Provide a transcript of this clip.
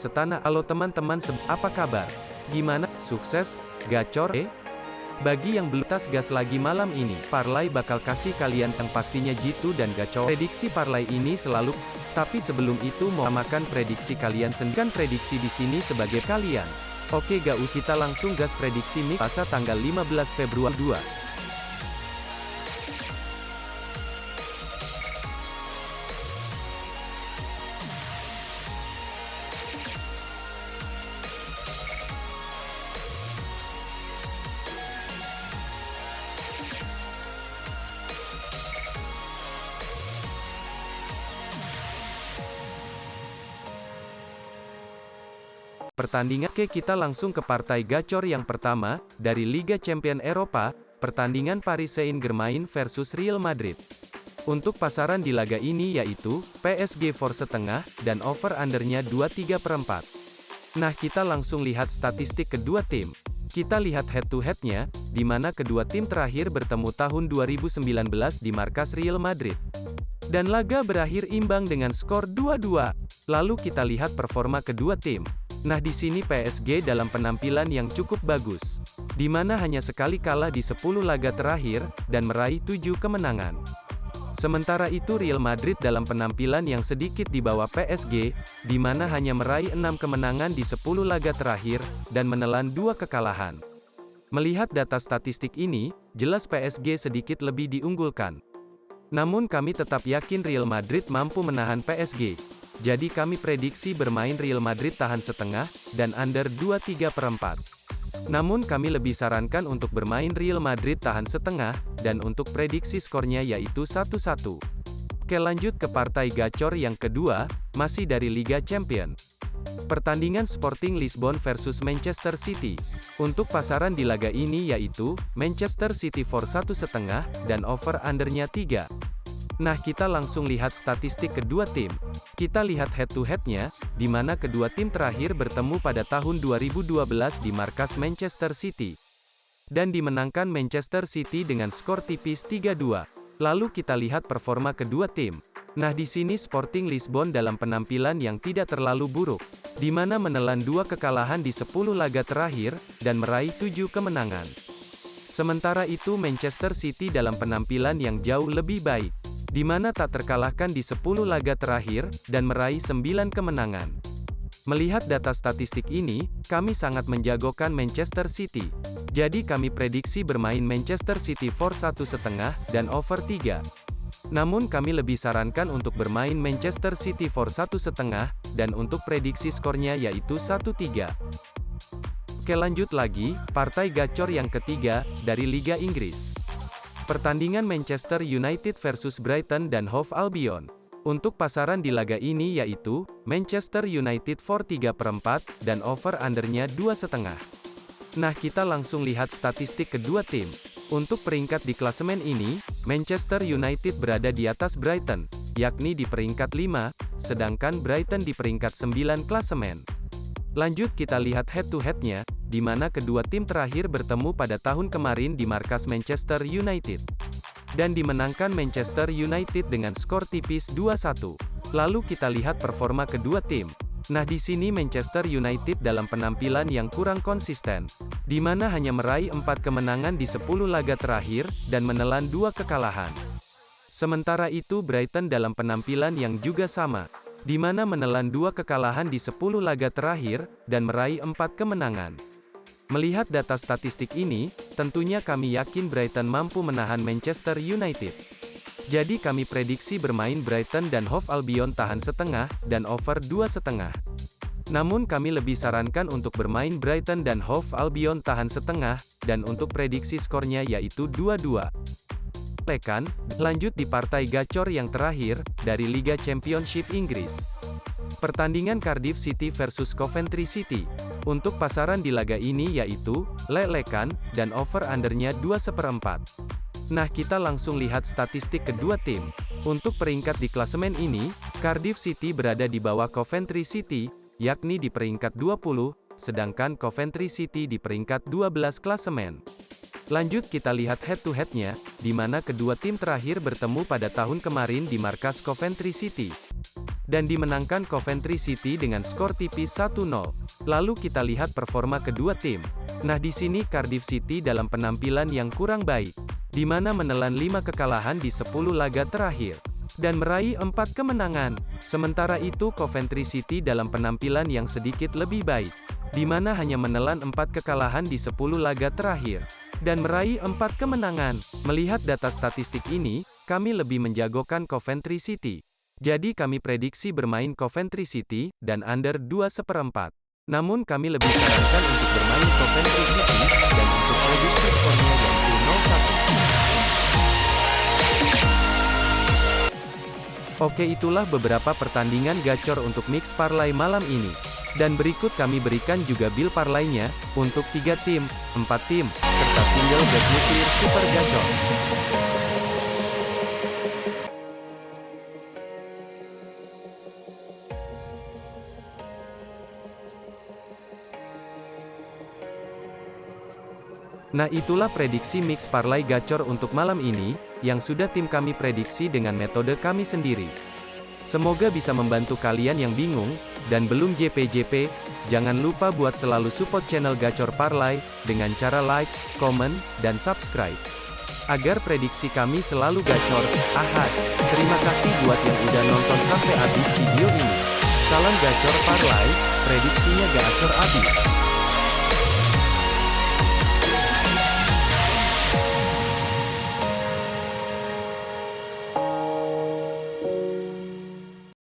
setanah. Halo teman-teman, apa kabar? Gimana? Sukses? Gacor? Bagi yang belum tas gas lagi malam ini, parlay bakal kasih kalian yang pastinya jitu dan gacor. Prediksi parlay ini selalu, tapi sebelum itu mau makan prediksi kalian sendiri. Kan prediksi di sini sebagai kalian. Oke gaus, kita langsung gas prediksi mix Selasa tanggal 15 Februari 2. Pertandingan. Oke, kita langsung ke partai gacor yang pertama, dari Liga Champions Eropa, pertandingan Paris Saint-Germain versus Real Madrid. Untuk pasaran di laga ini yaitu, PSG for setengah, dan over-undernya 23/4. Nah, kita langsung lihat statistik kedua tim. Kita lihat head-to-headnya, di mana kedua tim terakhir bertemu tahun 2019 di markas Real Madrid. Dan laga berakhir imbang dengan skor 2-2. Lalu kita lihat performa kedua tim. Nah, di sini PSG dalam penampilan yang cukup bagus, di mana hanya sekali kalah di 10 laga terakhir, dan meraih 7 kemenangan. Sementara itu Real Madrid dalam penampilan yang sedikit di bawah PSG, di mana hanya meraih 6 kemenangan di 10 laga terakhir, dan menelan 2 kekalahan. Melihat data statistik ini, jelas PSG sedikit lebih diunggulkan. Namun kami tetap yakin Real Madrid mampu menahan PSG. Jadi kami prediksi bermain Real Madrid tahan setengah, dan under 23/4. Namun kami lebih sarankan untuk bermain Real Madrid tahan setengah, dan untuk prediksi skornya yaitu 1-1. Oke, lanjut ke partai gacor yang kedua, masih dari Liga Champions. Pertandingan Sporting Lisbon versus Manchester City. Untuk pasaran di laga ini yaitu, Manchester City for 1,5, dan over-undernya 3. Nah, kita langsung lihat statistik kedua tim. Kita lihat head-to-headnya, di mana kedua tim terakhir bertemu pada tahun 2012 di markas Manchester City. Dan dimenangkan Manchester City dengan skor tipis 3-2. Lalu kita lihat performa kedua tim. Nah, di sini Sporting Lisbon dalam penampilan yang tidak terlalu buruk, di mana menelan 2 kekalahan di 10 laga terakhir, dan meraih 7 kemenangan. Sementara itu Manchester City dalam penampilan yang jauh lebih baik, di mana tak terkalahkan di 10 laga terakhir, dan meraih 9 kemenangan. Melihat data statistik ini, kami sangat menjagokan Manchester City. Jadi kami prediksi bermain Manchester City for 1,5, dan over 3. Namun kami lebih sarankan untuk bermain Manchester City for 1,5, dan untuk prediksi skornya yaitu 1-3. Oke, lanjut lagi, partai gacor yang ketiga, dari Liga Inggris. Pertandingan Manchester United versus Brighton dan Hove Albion. Untuk pasaran di laga ini yaitu, Manchester United for 3/4, dan over-undernya 2,5. Nah, kita langsung lihat statistik kedua tim. Untuk peringkat di klasemen ini, Manchester United berada di atas Brighton, yakni di peringkat 5, sedangkan Brighton di peringkat 9 klasemen. Lanjut kita lihat head-to-headnya, di mana kedua tim terakhir bertemu pada tahun kemarin di markas Manchester United. Dan dimenangkan Manchester United dengan skor tipis 2-1. Lalu kita lihat performa kedua tim. Nah, di sini Manchester United dalam penampilan yang kurang konsisten, di mana hanya meraih 4 kemenangan di 10 laga terakhir, dan menelan 2 kekalahan. Sementara itu Brighton dalam penampilan yang juga sama, di mana menelan 2 kekalahan di 10 laga terakhir, dan meraih 4 kemenangan. Melihat data statistik ini, tentunya kami yakin Brighton mampu menahan Manchester United. Jadi kami prediksi bermain Brighton dan Hove Albion tahan setengah, dan over 2,5. Namun kami lebih sarankan untuk bermain Brighton dan Hove Albion tahan setengah, dan untuk prediksi skornya yaitu 2-2. Lanjut di partai gacor yang terakhir, dari Liga Championship Inggris. Pertandingan Cardiff City versus Coventry City. Untuk pasaran di laga ini yaitu, lelekan, dan over-undernya 2/4. Nah, kita langsung lihat statistik kedua tim. Untuk peringkat di klasemen ini, Cardiff City berada di bawah Coventry City, yakni di peringkat 20, sedangkan Coventry City di peringkat 12 klasemen. Lanjut kita lihat head-to-headnya, di mana kedua tim terakhir bertemu pada tahun kemarin di markas Coventry City. dan dimenangkan Coventry City dengan skor tipis 1-0. Lalu kita lihat performa kedua tim. Nah di sini Cardiff City dalam penampilan yang kurang baik, di mana menelan 5 kekalahan di 10 laga terakhir, dan meraih 4 kemenangan. Sementara itu Coventry City dalam penampilan yang sedikit lebih baik, di mana hanya menelan 4 kekalahan di 10 laga terakhir, dan meraih 4 kemenangan. Melihat data statistik ini, kami lebih menjagokan Coventry City. Jadi kami prediksi bermain Coventry City, dan under 2/4. Namun kami lebih sarankan untuk bermain Coventry City, dan untuk prediksi skornya yaitu 0-1. Oke, itulah beberapa pertandingan gacor untuk mix parlay malam ini. Dan berikut kami berikan juga bill parlaynya, untuk 3 tim, 4 tim, serta single bet nuklir super gacor. Nah itulah prediksi mix parlay gacor untuk malam ini, yang sudah tim kami prediksi dengan metode kami sendiri. Semoga bisa membantu kalian yang bingung, dan belum JP, jangan lupa buat selalu support channel Gacor Parlay, dengan cara like, comment, dan subscribe. Agar prediksi kami selalu gacor, ahad. Terima kasih buat yang udah nonton sampai habis video ini. Salam Gacor Parlay, prediksinya gacor abis.